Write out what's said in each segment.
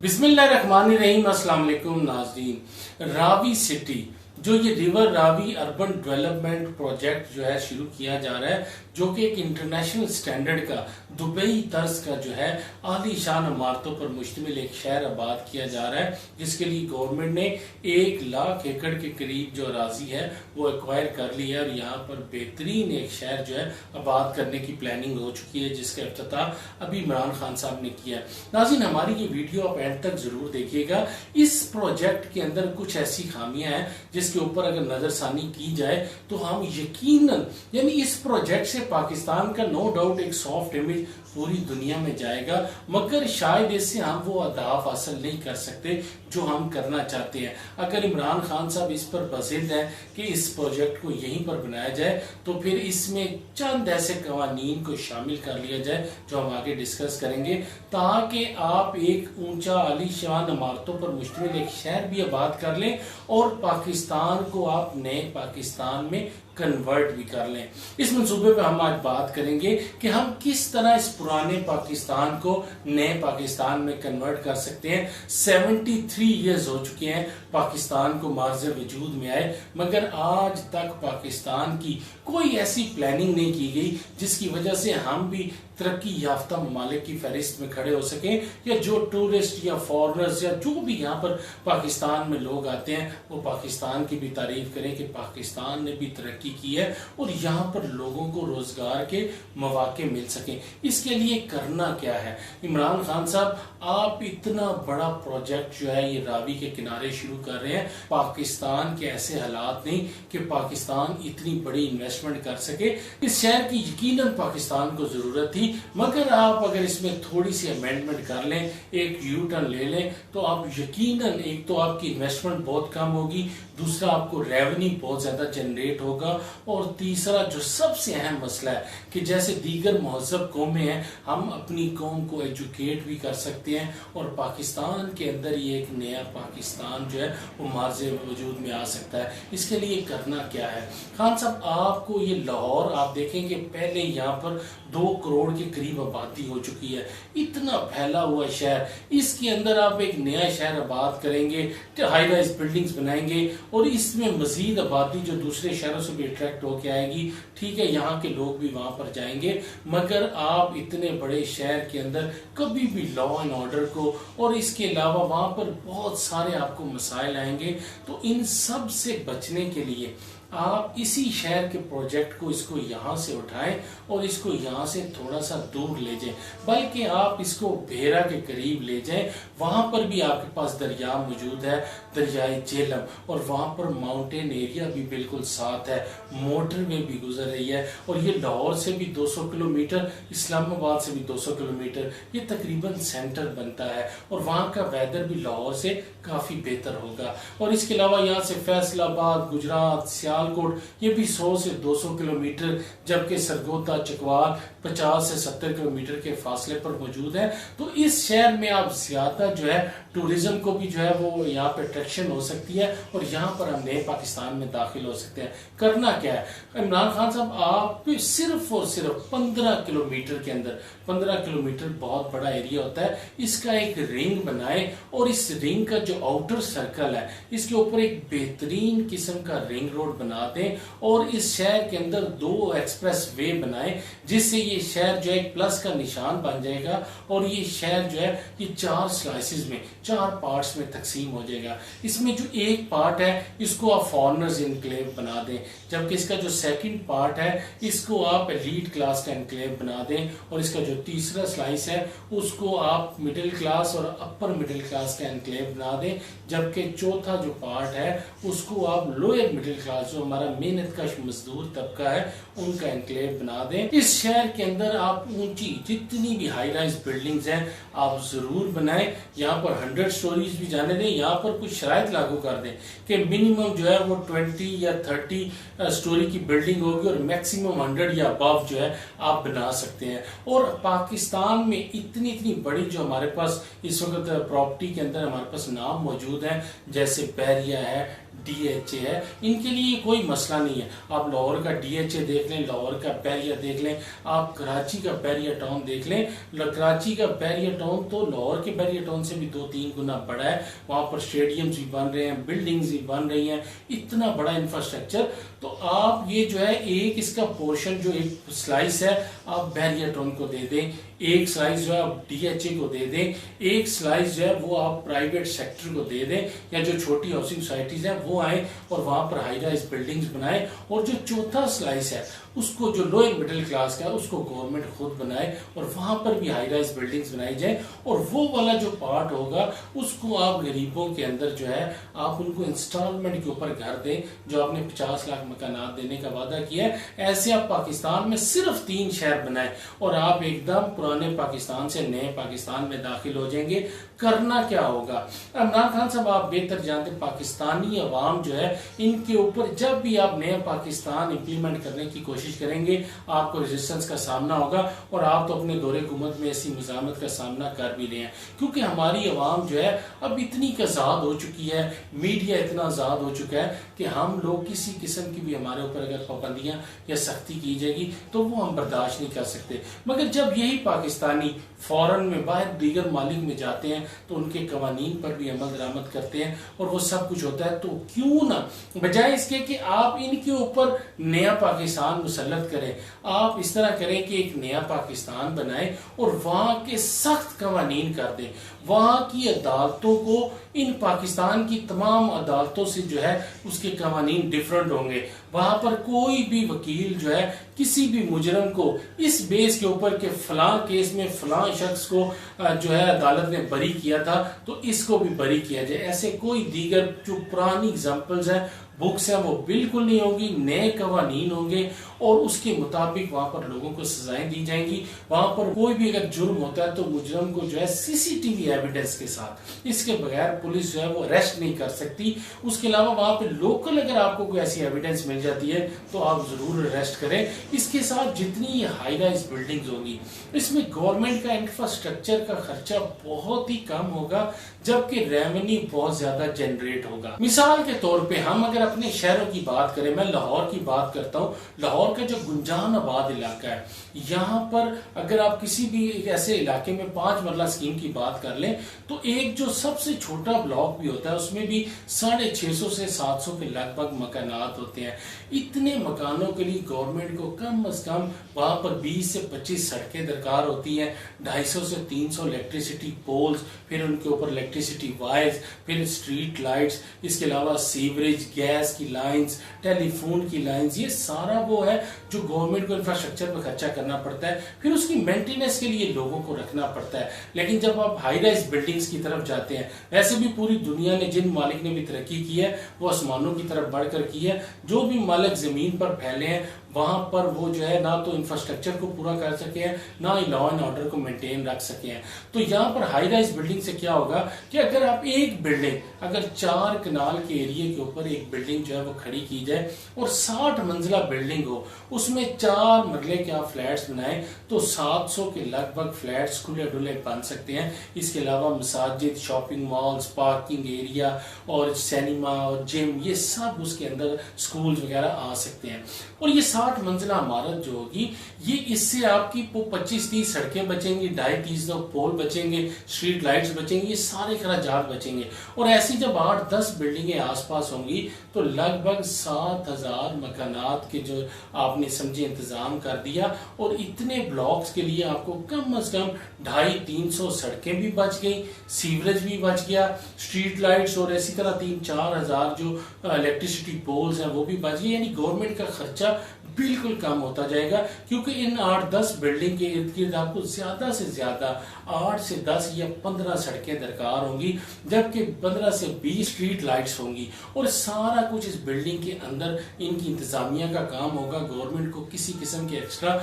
बिस्मिल्लाहिर्रहमानिर्रहीम। अस्सलाम वालेकुम नाज़रीन। रावी सिटी जो ये river Ravi urban development project जो है शुरू किया जा रहा है, जो कि एक इंटरनेशनल स्टैंडर्ड का दुबई तर्ज का जो है आलीशान इमारतों पर मुश्तमिल एक शहर आबाद किया जा रहा है, जिसके लिए गवर्नमेंट ने 1 लाख एकड़ के करीब जो अराजी है वो एक्वायर कर ली है और यहाँ पर बेहतरीन एक शहर जो है आबाद करने की प्लानिंग हो चुकी है, जिसका इफ्तिताह अभी इमरान खान साहब ने किया है। नाज़रीन, हमारी ये वीडियो आप एंड तक जरूर देखिएगा। इस प्रोजेक्ट के अंदर कुछ ऐसी खामियां हैं जिसके ऊपर अगर नजरसानी की जाए तो हम यकीनन यानी इस प्रोजेक्ट से पाकिस्तान का नो डाउट एक सॉफ्ट इमेज पूरी दुनिया में जाएगा, मगर शायद इससे हम वो अहदाफ हासिल नहीं कर सकते जो हम करना चाहते हैं। अगर इमरान खान साहब इस पर बज़िद है कि इस प्रोजेक्ट को यहीं पर बनाया जाए, तो फिर इसमें चंद ऐसे कवानीन को शामिल कर लिया जाए जो हम आगे डिस्कस करेंगे, ताकि आप एक ऊंचा आलीशान इमारतों पर मुश्तमिल एक शहर भी आबाद कर लें और पाकिस्तान को आप नए पाकिस्तान में कन्वर्ट भी कर लें। इस मंसूबे पे हम आज बात करेंगे कि हम किस तरह इस पुराने पाकिस्तान को नए पाकिस्तान में कन्वर्ट कर सकते हैं। 73 इयर्स हो चुके हैं पाकिस्तान को मार्ज़ वजूद में आए, मगर आज तक पाकिस्तान की कोई ऐसी प्लानिंग नहीं की गई जिसकी वजह से हम भी तरक्की याफ्ता ममालिक की फहरिस्त में खड़े हो सकें, या जो टूरिस्ट या फॉरनर्स या जो भी यहाँ पर पाकिस्तान में लोग आते हैं वो पाकिस्तान की भी तारीफ करें कि पाकिस्तान ने भी तरक्की की है और यहाँ पर लोगों को रोजगार के मौके मिल सके। इसके लिए करना क्या है? इमरान खान साहब, आप इतना बड़ा प्रोजेक्ट जो है ये रावी के किनारे शुरू कर रहे हैं। पाकिस्तान के ऐसे हालात नहीं कि पाकिस्तान इतनी बड़ी इन्वेस्टमेंट कर सके। इस शहर की यकीनन पाकिस्तान को जरूरत थी, मगर आप अगर इसमें थोड़ी सी अमेंडमेंट कर लें, एक यू टर्न ले लें, तो आप यकीनन एक तो आपकी इन्वेस्टमेंट बहुत कम होगी, दूसरा आपको रेवेन्यू बहुत ज्यादा जनरेट होगा, और तीसरा जो सबसे अहम मसला है कि जैसे दीगर महजब कौमें हैं, हम अपनी कौम को एजुकेट भी कर सकते हैं और पाकिस्तान के अंदर ये एक नया पाकिस्तान जो है वो मार्ज़े वजूद में आ सकता है। इसके लिए करना क्या है? खान साहब, आपको ये लाहौर आप देखेंगे पहले यहाँ पर 2 करोड़ के करीब आबादी हो चुकी है, इतना फैला हुआ शहर, इसके अंदर आप एक नया शहर आबाद करेंगे, हाई राइज बिल्डिंग्स बनाएंगे और इसमें मजीद आबादी जो दूसरे शहरों से भी अट्रैक्ट होके आएगी। ठीक है, यहाँ के लोग भी वहां पर जाएंगे, मगर आप इतने बड़े शहर के अंदर कभी भी लॉ एंड ऑर्डर को और इसके अलावा वहां पर बहुत सारे आपको मसाइल आएंगे। तो इन सब से बचने के लिए आप इसी शहर के प्रोजेक्ट को इसको यहाँ से उठाएं और इसको यहाँ से थोड़ा सा दूर ले जाएं, बल्कि आप इसको भेरा के करीब ले जाएं। वहां पर भी आपके पास दरिया मौजूद है, दरियाए झेलम, और वहां पर माउंटेन एरिया भी बिल्कुल साथ है, मोटरवे भी गुजर रही है, और ये लाहौर से भी 200 किलोमीटर, इस्लामाबाद से भी 200 किलोमीटर, ये तकरीबन सेंटर बनता है और वहां का वेदर भी लाहौर से काफी बेहतर होगा। और इसके अलावा यहाँ से फैसलाबाद, गुजरात, सियालकोट ये भी 100 से 200 किलोमीटर, जबकि सरगोदा, चकवाल 50 से 70 किलोमीटर के फासले पर मौजूद है। तो इस शहर में आप ज्यादा जो है टूरिज्म को भी जो है वो यहाँ पे अट्रैक्शन हो सकती है और यहाँ पर हम नए पाकिस्तान में दाखिल हो सकते हैं। करना क्या है इमरान खान साहब? आप सिर्फ और सिर्फ 15 किलोमीटर के अंदर, 15 किलोमीटर बहुत बड़ा एरिया होता है, इसका एक रिंग बनाए और इस रिंग का जो आउटर सर्कल है इसके ऊपर एक बेहतरीन किस्म का रिंग रोड बना दें और इस शहर के अंदर 2 एक्सप्रेस वे बनाए, जिससे ये शहर जो है एक प्लस का निशान बन जाएगा और ये शहर जो है ये 4 स्लाइसेस में, 4 पार्ट्स में तकसीम हो जाएगा। इसमें जो एक पार्ट है इसको आप फॉरनर्स इनक्लेव बना दें, जबकि इसका जो सेकंड पार्ट है इसको आप एलीट क्लास का इनक्लेव बना दें, और इसका जो तीसरा स्लाइस है उसको आप मिडिल क्लास और अपर मिडिल क्लास का इनक्लेव बना दें, जबकि चौथा जो पार्ट है उसको आप लोअर मिडिल क्लास, जो हमारा मेहनत कश मजदूर तबका है, उनका इनक्लेव बना दें। इस शहर के अंदर आप ऊंची जितनी भी हाई राइज बिल्डिंग्स हैं आप जरूर बनाएं। यहाँ पर 100 स्टोरीज भी जाने दें, यहाँ पर कुछ शराइत लागू कर दें कि मिनिमम जो है वो 20 या 30 स्टोरी की बिल्डिंग होगी और मैक्सिमम 100 या अबव जो है आप बना सकते हैं। और पाकिस्तान में इतनी बड़ी जो हमारे पास इस वक्त प्रॉपर्टी के अंदर हमारे पास नाम मौजूद है, जैसे बैरिया है, DHA है, इनके लिए कोई मसला नहीं है। आप लाहौर का DHA देख लें, लाहौर का बैरिया देख लें, आप कराची का बैरिया टाउन देख लें। कराची का बैरिया टाउन तो लाहौर के बैरिया टाउन से भी 2-3 गुना बड़ा है। वहां पर स्टेडियम्स भी बन रहे हैं, बिल्डिंग्स भी बन रही हैं, इतना बड़ा इंफ्रास्ट्रक्चर। तो आप ये जो है एक इसका पोर्शन जो एक स्लाइस है आप बैरिया टाउन को दे दें, एक स्लाइस जो है आप DHA को दे दें, एक स्लाइस जो है वो आप प्राइवेट सेक्टर को दे दें, या जो छोटी हाउसिंग सोसाइटीज हैं वो आए और वहां पर हाई राइज बिल्डिंग्स बनाए। और जो चौथा स्लाइस है उसको जो लोअर मिडिल क्लास का है उसको गवर्नमेंट खुद बनाए और वहां पर भी हाई राइज बिल्डिंग्स बनाई जाए। और वो वाला जो पार्ट होगा उसको आप गरीबों के अंदर जो है आप उनको इंस्टॉलमेंट के ऊपर घर दें, जो आपने 50 लाख मकानात देने का वादा किया है। ऐसे आप पाकिस्तान में सिर्फ 3 शहर बनाए और आप एकदम पुराने पाकिस्तान से नए पाकिस्तान में दाखिल हो जाएंगे। करना क्या होगा? इमरान खान साहब आप बेहतर जानते, पाकिस्तानी अवाम जो है इनके ऊपर जब भी आप नया पाकिस्तान इंप्लीमेंट करने की कोशिश करेंगे आपको रेजिस्टेंस का सामना होगा। और आप तो अपने दौरे हुकूमत में ऐसी मुजामत का सामना कर भी रहे हैं, क्योंकि हमारी अवाम जो है अब इतनी आजाद हो चुकी है, मीडिया इतना आजाद हो चुका है कि हम लोग किसी किस्म की भी हमारे ऊपर अगर पाबंदियां या सख्ती की जाएगी तो वो हम बर्दाश्त नहीं कर सकते। मगर जब यही पाकिस्तानी फॉरेन में बाहर दीगर मालिक में जाते हैं तो उनके कवानीन पर भी अमल दरामद करते हैं और वो सब कुछ होता है, तो क्यों ना बजाय इसके कि आप इनके ऊपर नया पाकिस्तान मुसल्लत करें, आप इस तरह करें कि एक नया पाकिस्तान बनाएं और वहां के सख्त कवानीन कर दें। वहां की अदालतों को इन पाकिस्तान की तमाम अदालतों से जो है उसके कवानीन डिफरेंट होंगे। वहां पर कोई भी वकील जो है किसी भी मुजरम को इस बेस के ऊपर के फलां केस में फलां शख्स को जो है अदालत ने बरी किया था तो इसको भी बरी किया जाए, ऐसे कोई दीगर जो पुरानी एग्जांपल्स है बुक्स है वो बिल्कुल नहीं होंगी। नए कवानीन होंगे और उसके मुताबिक वहां पर लोगों को सजाएं दी जाएंगी। वहां पर कोई भी अगर जुर्म होता है तो मुजरम को जो है CCTV एविडेंस के साथ, इसके बगैर पुलिस जो है वो अरेस्ट नहीं कर सकती। उसके अलावा वहां पे लोकल अगर आपको कोई ऐसी एविडेंस मिल जाती है तो आप जरूर अरेस्ट करें। इसके साथ जितनी हाई राइज बिल्डिंग्स होंगी इसमें गवर्नमेंट का इंफ्रास्ट्रक्चर का खर्चा बहुत ही कम होगा, जबकि रेवेन्यू बहुत ज्यादा जनरेट होगा। मिसाल के तौर पे हम अगर अपने शहरों की बात करें, मैं लाहौर की बात करता हूँ, लाहौर का जो गुंजान आबाद इलाका है यहाँ पर अगर आप किसी भी एक ऐसे इलाके में 5 मरला स्कीम की बात कर लें तो एक जो सबसे छोटा ब्लॉक भी होता है उसमें भी 650 से 700 के लगभग मकानात होते हैं। इतने मकानों के लिए गवर्नमेंट को कम से कम वहां पर 20 से 25 सड़कें दरकार होती हैं, 250 से 300 इलेक्ट्रिसिटी पोल्स, फिर उनके ऊपर इलेक्ट्रिसिटी वायर्स, फिर स्ट्रीट लाइट्स, इसके अलावा सीवरेज, गैस की लाइंस, टेलीफोन की लाइंस, ये सारा वो है जो गवर्नमेंट को इंफ्रास्ट्रक्चर पर खर्चा करना पड़ता है। फिर उसकी मेंटेनेंस के लिए लोगों को रखना पड़ता है। लेकिन जब आप हाई राइज बिल्डिंग्स की तरफ जाते हैं, वैसे भी पूरी दुनिया ने जिन मालिक ने भी तरक्की की है वो आसमानों की तरफ बढ़कर की है। जो भी मालिक जमीन पर फैले हैं वहां पर वो जो है ना तो इंफ्रास्ट्रक्चर को पूरा कर सके हैं ना ही लॉ एंड ऑर्डर को मेंटेन रख सके हैं। तो यहाँ पर हाई राइज बिल्डिंग से क्या होगा कि अगर आप एक बिल्डिंग अगर 4 कनाल के एरिया के ऊपर एक बिल्डिंग जो है वो खड़ी की जाए और 60 मंजिला बिल्डिंग हो, उसमें 4 मरले के आप फ्लैट्स बनाए तो 700 के लगभग फ्लैट्स खुले डुले बन सकते हैं। इसके अलावा मसाजिद, शॉपिंग मॉल्स, पार्किंग एरिया और सिनेमा और जिम, ये सब उसके अंदर स्कूल वगैरह आ सकते हैं। और ये 60 मंजिला इमारत जो होगी ये इससे आपकी 25-30 सड़कें बचेंगी, 2.5-3 पोल बचेंगे, स्ट्रीट लाइट्स बचेंगी, ये सारे खर्चात बचेंगे। और ऐसी जब 8-10 बिल्डिंगें आसपास होंगी तो लगभग 7000 मकानात के जो आपने समझे इंतजाम कर दिया। और इतने ब्लॉक्स के लिए आपको कम से कम 250-300 सड़कें भी बच गई, सीवरेज भी बच गया, स्ट्रीट लाइट्स और इसी तरह 3-4 हजार जो इलेक्ट्रिसिटी पोल्स हैं वो भी बच गई। यानी गवर्नमेंट का खर्चा बिल्कुल कम होता जाएगा, क्योंकि इन 8-10 बिल्डिंग के इर्द गिर्द आपको ज्यादा से ज्यादा 8 से 10 या 15 सड़कें दरकार होंगी, जबकि 15 से 20 स्ट्रीट लाइट्स होंगी। और सारा कुछ इस बिल्डिंग के अंदर इनकी इंतजामिया का काम होगा। गवर्नमेंट को किसी किस्म के एक्स्ट्रा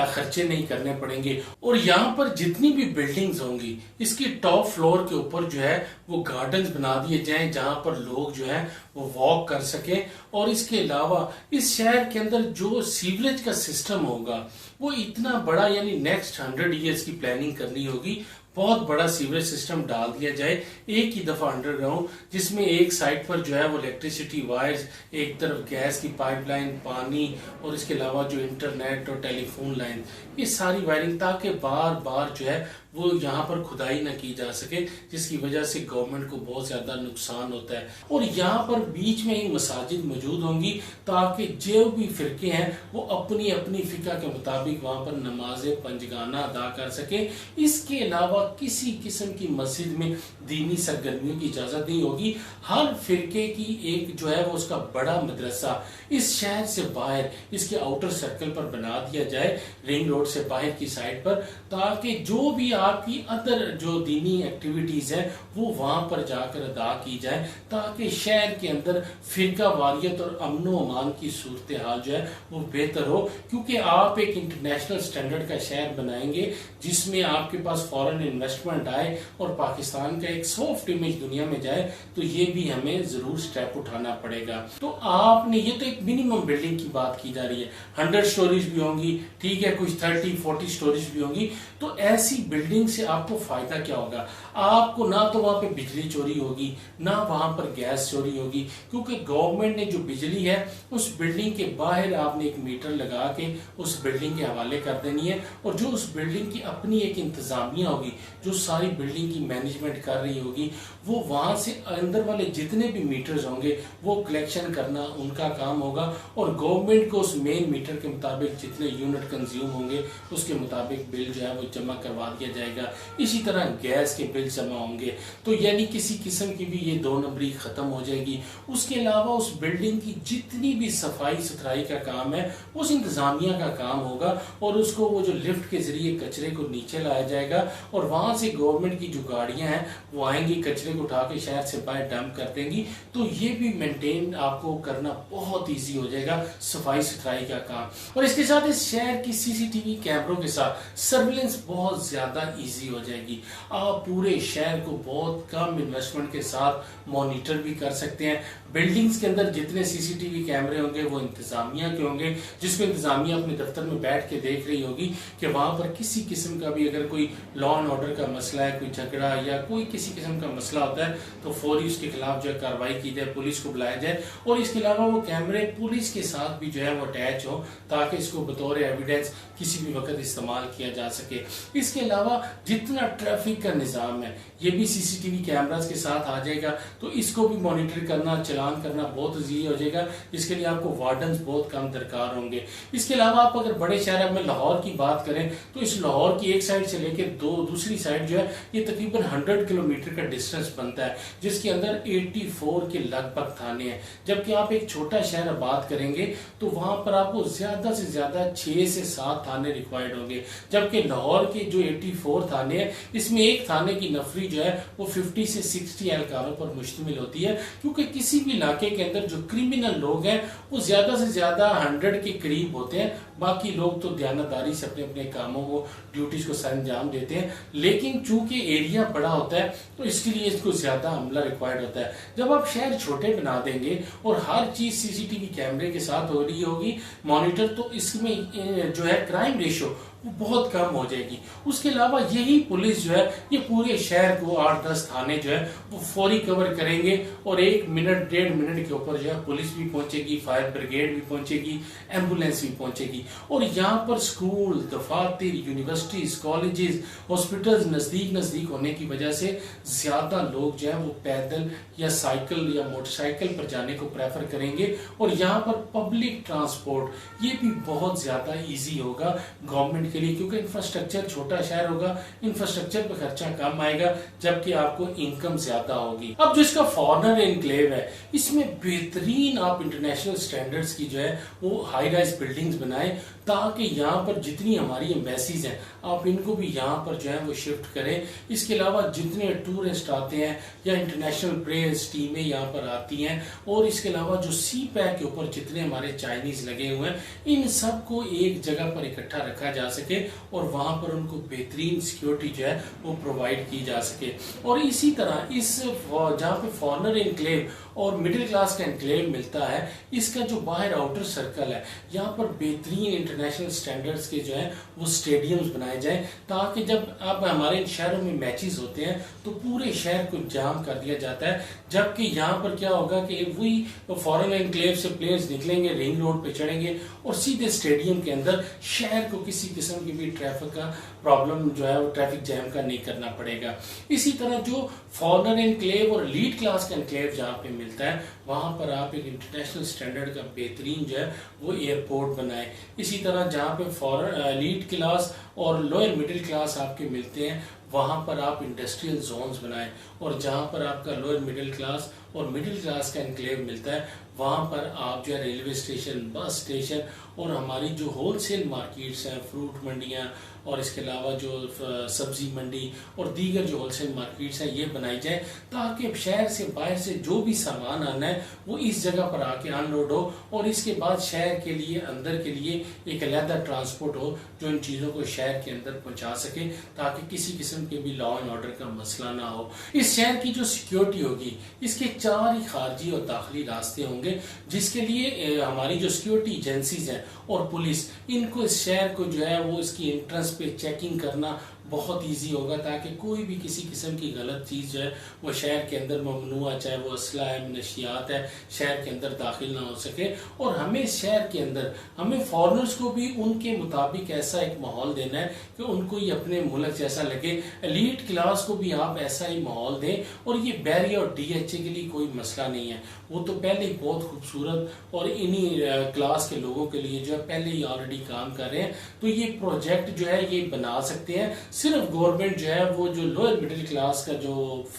खर्चे नहीं करने पड़ेंगे। और यहाँ पर जितनी भी बिल्डिंग्स होंगी इसकी टॉप फ्लोर के ऊपर जो है वो गार्डन्स बना दिए जाएं जहां पर लोग जो है वो वॉक कर सके। और इसके अलावा इस शहर के अंदर जो सीवरेज का सिस्टम होगा वो इतना बड़ा, यानी नेक्स्ट 100 ईयर्स की प्लानिंग करनी होगी, बहुत बड़ा सीवरेज सिस्टम डाल दिया जाए एक ही दफा अंडरग्राउंड, जिसमें एक साइड पर जो है वो इलेक्ट्रिसिटी वायर्स, एक तरफ गैस की पाइपलाइन, पानी और इसके अलावा जो इंटरनेट और टेलीफोन लाइन, ये सारी वायरिंग, ताकि बार बार जो है वो यहाँ पर खुदाई ना की जा सके, जिसकी वजह से गवर्नमेंट को बहुत ज्यादा नुकसान होता है। और यहाँ पर बीच में ही मसाजिद मौजूद होंगी, ताकि जो भी फिरके हैं वो अपनी अपनी फिका के मुताबिक वहां पर नमाज पंजगाना अदा कर सके। इसके अलावा किसी किस्म की मस्जिद में दीनी सरगर्मियों की इजाजत नहीं होगी। हर फिरके की एक जो है वो उसका बड़ा मदरसा इस शहर से बाहर, इसके आउटर सर्कल पर बना दिया जाए, रिंग रोड से बाहर की साइड पर, ताकि जो भी आपकी अदर जो दीनी एक्टिविटीज है वो वहां पर जाकर अदा की जाए, ताकि शहर के अंदर फिरका वारियत और अमनो अमान की सूरत हाल जो है वो बेहतर हो। क्योंकि आप एक इंटरनेशनल स्टैंडर्ड का शहर बनाएंगे जिसमें आपके पास फॉरेन इन्वेस्टमेंट आए और पाकिस्तान का एक सॉफ्ट इमेज दुनिया में जाए, तो ये भी हमें जरूर स्टेप उठाना पड़ेगा। तो आपने, ये तो एक मिनिमम बिल्डिंग की बात की जा रही है, 100 स्टोरीज भी होंगी, ठीक है, कुछ 30-40 स्टोरीज भी होंगी। तो ऐसी बिल्डिंग से आपको फायदा क्या होगा? आपको ना तो वहां पे बिजली चोरी होगी, ना वहां पर गैस चोरी होगी, क्योंकि गवर्नमेंट ने जो बिजली है उस बिल्डिंग के बाहर आपने एक मीटर लगा के उस बिल्डिंग के हवाले कर देनी है, और जो उस बिल्डिंग की अपनी एक इंतजामिया होगी जो सारी बिल्डिंग की मैनेजमेंट कर रही होगी, वो वहां से अंदर वाले जितने भी मीटर्स होंगे वो कलेक्शन करना उनका काम होगा, और गवर्नमेंट को उस मेन मीटर के मुताबिक जितने यूनिट कंज्यूम होंगे उसके मुताबिक बिल जो है वो जमा करवा दिया जाएगा। इसी तरह गैस के बिल जमा होंगे, तो यानी किसी किस्म की भी ये 2 नंबरी खत्म हो जाएगी। उसके अलावा उस बिल्डिंग की जितनी भी सफाई सुथराई का काम है उस इंतजामिया का काम होगा, और उसको वो जो लिफ्ट के जरिए कचरे को नीचे लाया जाएगा, और वहां से गवर्नमेंट की जो गाड़ियां हैं वो आएंगी, कचरे को उठा के शहर से बाहर डंप कर देंगी। तो ये भी मेंटेन आपको करना बहुत ईजी हो जाएगा, सफाई सुथराई का काम। और इसके साथ इस शहर की सीसीटीवी कैमरों के साथ सर्विलेंस बहुत ज्यादा ईजी हो जाएगी। आप पूरे शहर को बहुत कम इन्वेस्टमेंट के साथ मॉनिटर भी कर सकते हैं। बिल्डिंग्स के अंदर जितने सीसीटीवी कैमरे होंगे वो इंतजामिया के होंगे, जिसको इंतजामिया अपने दफ्तर में बैठ के देख रही होगी कि वहां पर किसी किस्म का भी अगर कोई लॉ एंड ऑर्डर का मसला है, कोई झगड़ा या कोई किसी किस्म का मसला होता है, तो फौरी उसके खिलाफ जो है कार्रवाई की जाए, पुलिस को बुलाया जाए। और इसके अलावा वो कैमरे पुलिस के साथ भी जो है वो अटैच हो, ताकि इसको बतौर एविडेंस किसी भी वक्त इस्तेमाल किया जा सके। इसके अलावा जितना ट्रैफिक का निजाम है ये भी सीसीटीवी कैमरास के साथ आ जाएगा, तो इसको भी मॉनिटर करना, चालान करना बहुत ईजी हो जाएगा। इसके लिए आपको वार्डन्स बहुत कम दरकार होंगे। इसके अलावा आप अगर बड़े शहर में लाहौर की बात करें, तो इस लाहौर की एक साइड से लेकर दूसरी साइड जो है ये तकरीबन 100 किलोमीटर का डिस्टेंस बनता है, जिसके अंदर 84 के लगभग थाने हैं। जबकि आप एक छोटा शहर बात करेंगे तो वहां पर आपको ज्यादा से ज्यादा 6 से 7 थाने रिक्वायर्ड होंगे। जबकि लाहौर के जो 84 थाने हैं, इसमें एक थाने की नफरी जो है वो 50 से 60 एहलकारों पर मुश्तमिल होती है, क्योंकि किसी भी इलाके के अंदर जो क्रिमिनल लोग हैं वो ज्यादा से ज्यादा 100 के करीब होते हैं। बाकी लोग तो दयानतदारी से अपने अपने कामों को, ड्यूटीज को सरंजाम देते हैं, लेकिन चूंकि एरिया बड़ा होता है तो इसके लिए इसको ज्यादा अमला रिक्वायर्ड होता है। जब आप शहर छोटे बना देंगे और हर चीज सीसीटीवी कैमरे के साथ हो रही होगी मॉनिटर, तो इसमें जो है क्राइम रेशियो वो बहुत कम हो जाएगी। उसके अलावा यही पुलिस जो है ये पूरे शहर को 8-10 थाने जो है वो फौरी कवर करेंगे, और 1 मिनट 1.5 मिनट के ऊपर जो है पुलिस भी पहुंचेगी, फायर ब्रिगेड भी पहुंचेगी, एम्बुलेंस भी पहुंचेगी। और यहाँ पर स्कूल, दफातर, यूनिवर्सिटीज, कॉलेजेस, हॉस्पिटल्स नजदीक होने की वजह से ज्यादा लोग जो है वो पैदल या साइकिल या मोटरसाइकिल पर जाने को प्रेफर करेंगे। और यहाँ पर पब्लिक ट्रांसपोर्ट ये भी बहुत ज्यादा ईजी होगा गवर्नमेंट के लिए, क्योंकि इंफ्रास्ट्रक्चर छोटा शहर होगा, इंफ्रास्ट्रक्चर पर खर्चा कम आएगा, जबकि आपको इनकम ज्यादा होगी। अब जो इसका फॉरेनर एनक्लेव है, इसमें बेहतरीन आप इंटरनेशनल स्टैंडर्ड्स की जो है वो हाई राइज बिल्डिंग्स बनाएं, ताकि यहाँ पर जितनी हमारी एम्बेसीज हैं आप इनको भी यहाँ पर जो है वो शिफ्ट करें। इसके अलावा जितने टूरिस्ट आते हैं या इंटरनेशनल प्रेस टीमें यहाँ पर आती हैं, और इसके अलावा जो सी पैक के ऊपर जितने हमारे चाइनीज लगे हुए हैं, इन सबको एक जगह पर इकट्ठा रखा जा सके और वहां पर उनको बेहतरीन सिक्योरिटी जो है वो प्रोवाइड की जा सके। और इसी तरह इस जहाँ पे फॉरेनर एनक्लेव और मिडिल क्लास का एनक्लेव मिलता है, इसका जो बाहर आउटर सर्कल है यहाँ पर बेहतरीन बेहतरीन इंटरनेशनल स्टैंडर्ड्स के जो है वो स्टेडियम्स बनाए जाएं, ताकि जब अब हमारे इन शहरों में मैचेस होते हैं तो पूरे शहर को जाम कर दिया जाता है। जबकि यहाँ पर क्या होगा कि वही फॉरेन एनक्लेव से प्लेयर्स निकलेंगे, रिंग रोड पे चढ़ेंगे और सीधे स्टेडियम के अंदर, शहर को किसी किस्म की भी ट्रैफिक का प्रॉब्लम जो है वो ट्रैफिक जैम का नहीं करना पड़ेगा। इसी तरह जो फॉरेनर एनक्लेव और लीड क्लास का एनक्लेव जहाँ पे मिलता है वहां पर आप एक इंटरनेशनल स्टैंडर्ड का बेहतरीन जो है वो एयरपोर्ट बनाए। इसी तरह जहाँ पे फॉरेन लीड क्लास और लोअर मिडिल क्लास आपके मिलते हैं वहां पर आप इंडस्ट्रियल जोन्स बनाएं, और जहां पर आपका लोअर मिडिल क्लास और मिडिल क्लास का एनक्लेव मिलता है वहां पर आप जो है रेलवे स्टेशन, बस स्टेशन और हमारी जो होलसेल मार्केट्स हैं, फ्रूट मंडियां और इसके अलावा जो सब्जी मंडी और दीगर जो होलसेल मार्केट्स हैं ये बनाई जाए, ताकि शहर से बाहर से जो भी सामान आना है वो इस जगह पर आके अनलोड हो और इसके बाद शहर के लिए, अंदर के लिए एक अलहदा ट्रांसपोर्ट हो जो इन चीज़ों को शहर के अंदर पहुंचा सके, ताकि किसी किस्म के भी लॉ एंड ऑर्डर का मसला ना हो। इस शहर की जो सिक्योरिटी होगी इसके 4 ही खारजी और दाखिली रास्ते होंगे, जिसके लिए हमारी जो सिक्योरिटी एजेंसीज हैं और पुलिस, इनको इस शहर को जो है वो इसकी एंट्रेंस पे चेकिंग करना बहुत इजी होगा, ताकि कोई भी किसी किस्म की गलत चीज़ जो है वो शहर के अंदर ममनुआ, चाहे वो असला है, नशियात है, शहर के अंदर दाखिल ना हो सके। और हमें शहर के अंदर, हमें फॉरेनर्स को भी उनके मुताबिक ऐसा एक माहौल देना है कि उनको ये अपने मुल्क जैसा लगे। एलीट क्लास को भी आप ऐसा ही माहौल दें, और ये बैरियर और DHA के लिए कोई मसला नहीं है, वो तो पहले ही बहुत खूबसूरत और इन्हीं क्लास के लोगों के लिए जो है पहले ही ऑलरेडी काम कर रहे हैं। तो ये प्रोजेक्ट जो है ये बना सकते हैं। सिर्फ गवर्नमेंट जो है वो जो लोअर मिडिल क्लास का जो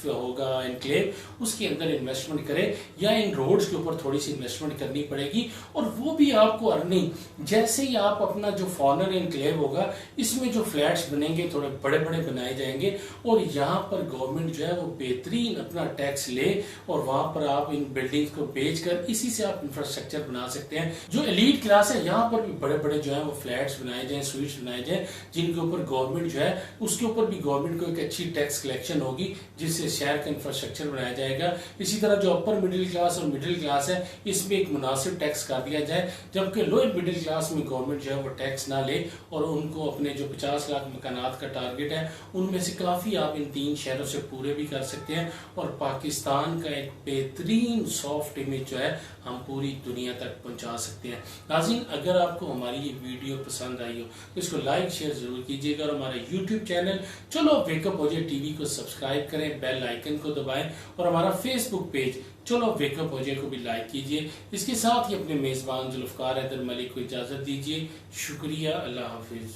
होगा एनक्लेव उसके अंदर इन्वेस्टमेंट करे, या इन रोड्स के ऊपर थोड़ी सी इन्वेस्टमेंट करनी पड़ेगी, और वो भी आपको अर्निंग जैसे ही आप अपना जो फॉरेनर एनक्लेव होगा इसमें जो फ्लैट्स बनेंगे थोड़े बड़े बड़े बनाए जाएंगे, और यहाँ पर गवर्नमेंट जो है वो बेहतरीन अपना टैक्स ले और वहां पर आप इन बिल्डिंग्स को बेचकर इसी से आप इंफ्रास्ट्रक्चर बना सकते हैं। जो एलीट क्लास है यहाँ पर भी बड़े बड़े जो है वो फ्लैट्स बनाए जाए, स्वीट्स बनाए जाए, जिनके ऊपर गवर्नमेंट जो है उसके ऊपर भी गवर्नमेंट को एक अच्छी टैक्स कलेक्शन होगी, जिससे शहर का इंफ्रास्ट्रक्चर बनाया जाएगा। इसी तरह जो अपर मिडिल क्लास और मिडिल क्लास है इसमें एक मुनासिब टैक्स कर दिया जाए, जबकि लोअर मिडिल क्लास में गवर्नमेंट जो है वो टैक्स ना ले, और उनको अपने जो 50 लाख मकानात का टारगेट है उनमें से काफी आप इन 3 शहरों से पूरे भी कर सकते हैं, और पाकिस्तान का एक बेहतरीन सॉफ्ट इमेज जो है हम पूरी दुनिया तक पहुंचा सकते हैं। नाज़रीन, अगर आपको हमारी ये वीडियो पसंद आई हो तो इसको लाइक शेयर जरूर कीजिएगा, और हमारा यूट्यूब चैनल चलो वेकअप हो जाए टीवी को सब्सक्राइब करें, बेल आइकन को दबाएं, और हमारा फेसबुक पेज चलो वेकअप हो जाए को भी लाइक कीजिए। इसके साथ ही अपने मेजबान जुल्फकार हैदर मलिक को इजाजत दीजिए। शुक्रिया, अल्लाह हाफिज।